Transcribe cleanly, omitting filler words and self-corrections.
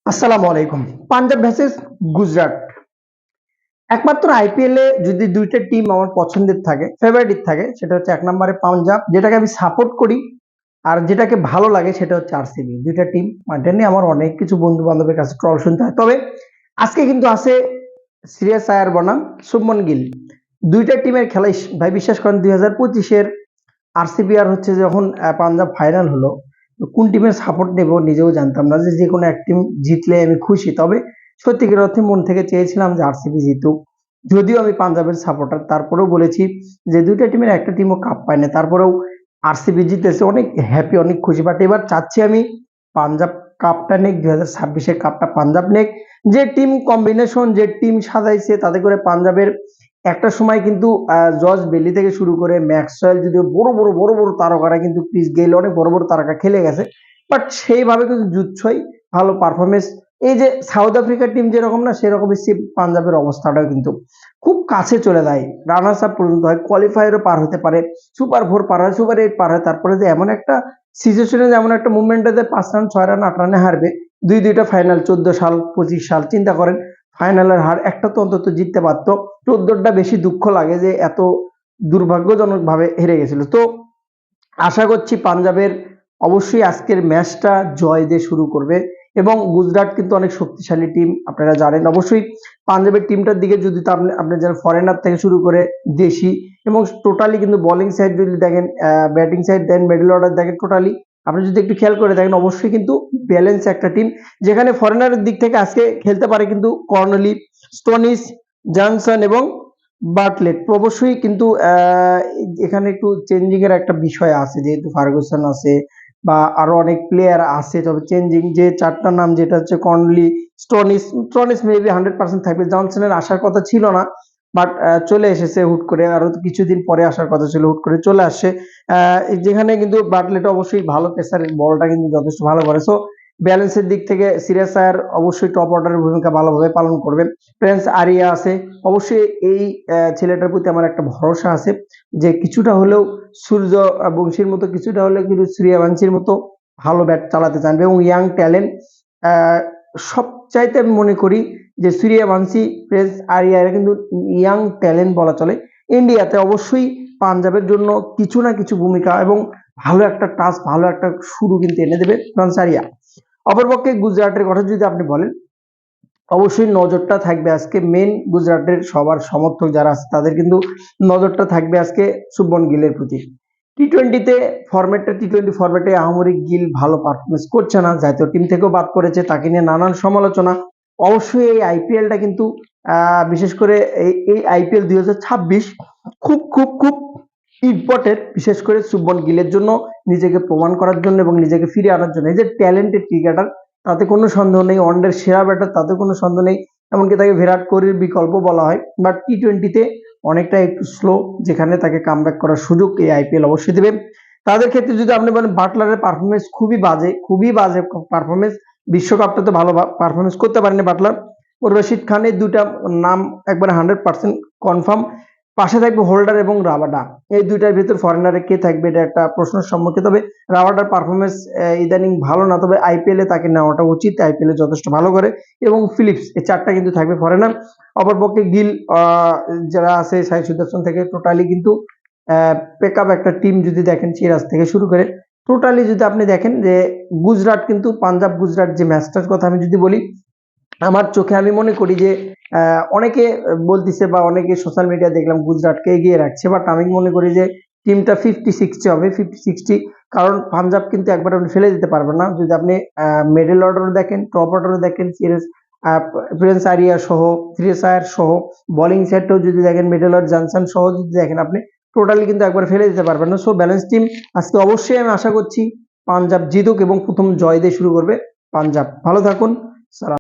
আসসালামু আলাইকুম। পাঞ্জাব ভার্সেস গুজরাট। একমাত্র আইপিএল এ যদি দুইটা টিম আমার পছন্দের থাকে, ফেভারিট থাকে, সেটা হচ্ছে এক নম্বরে পাঞ্জাব, যেটাকে আমি সাপোর্ট করি, আর যেটাকে ভালো লাগে সেটা হচ্ছে আরসিবি। দুইটা টিম, এটা নিয়ে আমার অনেক কিছু বন্ধু বান্ধবের কাছে ট্রল শুনতে হয়। তবে আজকে কিন্তু আছে শ্রেয়াস আয়ার বনাম শুভমন গিল। দুইটা টিমের খেলা ভাই বিশ্বাস করেন 2025-এর আরসিবি আর হচ্ছে যখন পাঞ্জাব ফাইনাল হলো, তো কোন টিমের সাপোর্ট নেব নিজেও জানতাম না, যে কোনো এক টিম জিতলে আমি খুশি। তবে সত্যিকার অর্থে মন থেকে চেয়েছিলাম যে আরসিবি জিতুক। যদিও আমি পাঞ্জাবের সাপোর্টার, তারপরেও বলেছি যে দুইটা টিমের একটা টিমও কাপ পায় না, তারপরেও আরসিবি জিতেছে, অনেক হ্যাপি, অনেক খুশি। বাট এবার চাচ্ছি আমি পাঞ্জাব কাপটা নেক, 2026-এর কাপটা পাঞ্জাব নেক। যে টিম কম্বিনেশন, যে টিম সাজাইছে, তাতে করে পাঞ্জাবের একটা সময় কিন্তু জর্জ বেলি থেকে শুরু করে ম্যাক্সওয়েল, যদিও বড় বড় তারকারা কিন্তু ক্রিস গেইল, অনেক বড় বড় তারকা খেলে গেছে, বাট সেইভাবে কিন্তু জুৎসই ভালো পারফরমেন্স। এই যে সাউথ আফ্রিকার টিম যেরকম না, সেরকম পাঞ্জাবের অবস্থাটাও কিন্তু খুব কাছে চলে যায়, রানার্স আপ পর্যন্ত হয়, কোয়ালিফায়ারও পার হতে পারে, সুপার 4 পার হয়, সুপার 8 পার হয়। তারপরে যে এমন একটা সিচুয়েশনে, এমন একটা মুভমেন্টে 5 রান 6 রান 8 রানে হারবে, দুইটা ফাইনাল, 14 সাল 25 সাল, চিন্তা করেন ফাইনালের হার একটা তো অন্তত জিততে পারতো। 14টা বেশি দুঃখ লাগে যে এত দুর্ভাগ্যজনক ভাবে হেরে গেছিল। তো আশা করছি পাঞ্জাবের অবশ্যই আজকের ম্যাচটা জয় দিয়ে শুরু করবে। এবং গুজরাট কিন্তু অনেক শক্তিশালী টিম, আপনারা জানেন অবশ্যই। পাঞ্জাবের টিমটার দিকে যদি তো আপনি যারা ফরেনার থেকে শুরু করে দেশি, এবং টোটালি কিন্তু বোলিং সাইড যদি দেখেন, ব্যাটিং সাইড দেন, মিডল অর্ডার দেখেন, টোটালি আপনি যদি একটু খেয়াল করে দেখেন, অবশ্যই কিন্তু ব্যালেন্স একটা টিম, যেখানে ফরেনারের দিক থেকে আজকে খেলতে পারে কিন্তু কর্নলি, স্টোনিস, জনসন এবং বাটলেট। অবশ্যই কিন্তু এখানে একটু চেঞ্জিং এর একটা বিষয় আছে, যেহেতু ফার্গুসন আছে বা আরো অনেক প্লেয়ার আছে, তবে চেঞ্জিং যে চারটা নাম, যেটা হচ্ছে কর্নলি, স্টোনিস মেবি 100% থাকবে। জনসনের আসার কথা ছিল না, বাট চলে এসেছে হুট করে, আরো কিছুদিন পরে আসার কথা ছিল, হুট করে চলে আসছে। যেখানে কিন্তু বাটলেট অবশ্যই ভালো পেসার, বলটা কিন্তু যথেষ্ট ভালো করে। সো ব্যালেন্সের দিক থেকে সিরিয়াস আয়ার অবশ্যই টপ অর্ডারের ভূমিকা ভালোভাবে পালন করবে। প্রিন্স আরিয়া আছে, অবশ্যই এই ছেলেটার প্রতি আমার একটা ভরসা আছে যে কিছুটা হলেও সূর্য বংশীর মতো, কিছুটা হলেও কিন্তু সূর্যবংশীর মতো ভালো ব্যাট চালাতে জানবে। এবং ইয়াং ট্যালেন্ট, সবচাইতে আমি মনে করি যে সূর্যবংশী, প্রিন্স আরিয়া, এরা কিন্তু ইয়াং ট্যালেন্ট বলা চলে ইন্ডিয়াতে। অবশ্যই পাঞ্জাবের জন্য কিছু না কিছু ভূমিকা এবং ভালো একটা টাচ, ভালো একটা শুরু কিন্তু এনে দেবে প্রিন্স আরিয়া। অপরপক্ষে গুজরাটের কথা যদি আপনি বলেন, অবশ্যই নজরটা থাকবে আজকে মেন গুজরাটের সবার সমর্থক যারা আছে, তাদের কিন্তু নজরটা থাকবে আজকে শুভমন গিলের প্রতি। টি-টোয়েন্টিতে ফরম্যাটটা, টি-টোয়েন্টি ফরম্যাটে আহামরি গিল ভালো পারফরমেন্স করছে না, জাতীয় টিম থেকেও বাদ করেছে, তাকে নিয়ে নানান সমালোচনা। অবশ্যই এই আইপিএলটা কিন্তু বিশেষ করে এই আইপিএল 2026 খুব খুব খুব ইম্পর্টেন্ট, বিশেষ করে শুভমন গিলের জন্য, নিজেকে প্রমাণ করার জন্য এবং নিজেকে ফিরে আনার জন্য। এই যে ট্যালেন্টেড ক্রিকেটার, তাতে কোনো সন্দেহ নেই, ওয়ানডের সেরা ব্যাটার, তাতে কোনো সন্দেহ নেই, এমনকি তাকে বিরাট কোহলির বিকল্প বলা হয়। বাট টি-টোয়েন্টিতে অনেকটা একটু স্লো, যেখানে তাকে কামব্যাক করার সুযোগ এই আইপিএল অবশ্যই দেবে। তাদের ক্ষেত্রে যদি আপনি বলেন, বাটলারের পারফরমেন্স খুবই বাজে পারফরমেন্স। বিশ্বকাপটা তো ভালো পারফরমেন্স করতে পারেনি বাটলার। ও রশিদ খানের দুটা নাম একবারে 100% কনফার্ম। পাশে থাকবে হোল্ডার এবং রাবাডা, এই দুইটার ভিতর ফরেনারে কে থাকবে, এটা একটা প্রশ্নের সম্মুখীন। তবে রাবাডার পারফরমেন্স ইদানিং ভালো না, তবে আইপিএল এ তাকে নেওয়াটা উচিত, আইপিএল এ যথেষ্ট ভালো করে। এবং ফিলিপস, এই চারটা কিন্তু থাকবে ফরেনার। অপরপক্ষে গিল, যারা আছে সাই সুদর্শন থেকে, টোটালি কিন্তু পেক আপ একটা টিম যদি দেখেন, সিরাজ থেকে শুরু করে টোটালি যদি আপনি দেখেন যে গুজরাট কিন্তু, পাঞ্জাব গুজরাট যে ম্যাচটার কথা আমি যদি বলি, আমার চোখে আমি মনে করি যে অনেকে বলতেছে বা অনেকে সোশ্যাল মিডিয়া দেখলাম গুজরাটকে এগিয়ে রাখছে, বাট আমি মনে করি যে টিমটা 50-60 হবে, 50-60। কারণ পাঞ্জাব কিন্তু একবার আপনি ফেলে দিতে পারবেন না, যদি আপনি মিডল অর্ডার দেখেন, টপ অর্ডার দেখেন, সিরিয়াস প্রিন্স আরিয়া সহ, শ্রেয়াস আয়ার সহ, বোলিং সেটটাও যদি দেখেন, মিডল অর্ডার জনসন সহ যদি দেখেন আপনি, টোটালি কিন্তু একবার ফেলে দিতে পারবেন না। সো ব্যালেন্স টিম আজকে অবশ্যই আমি আশা করছি পাঞ্জাব জিতুক এবং প্রথম জয় দিয়ে শুরু করবে পাঞ্জাব। ভালো থাকুন। সালাম।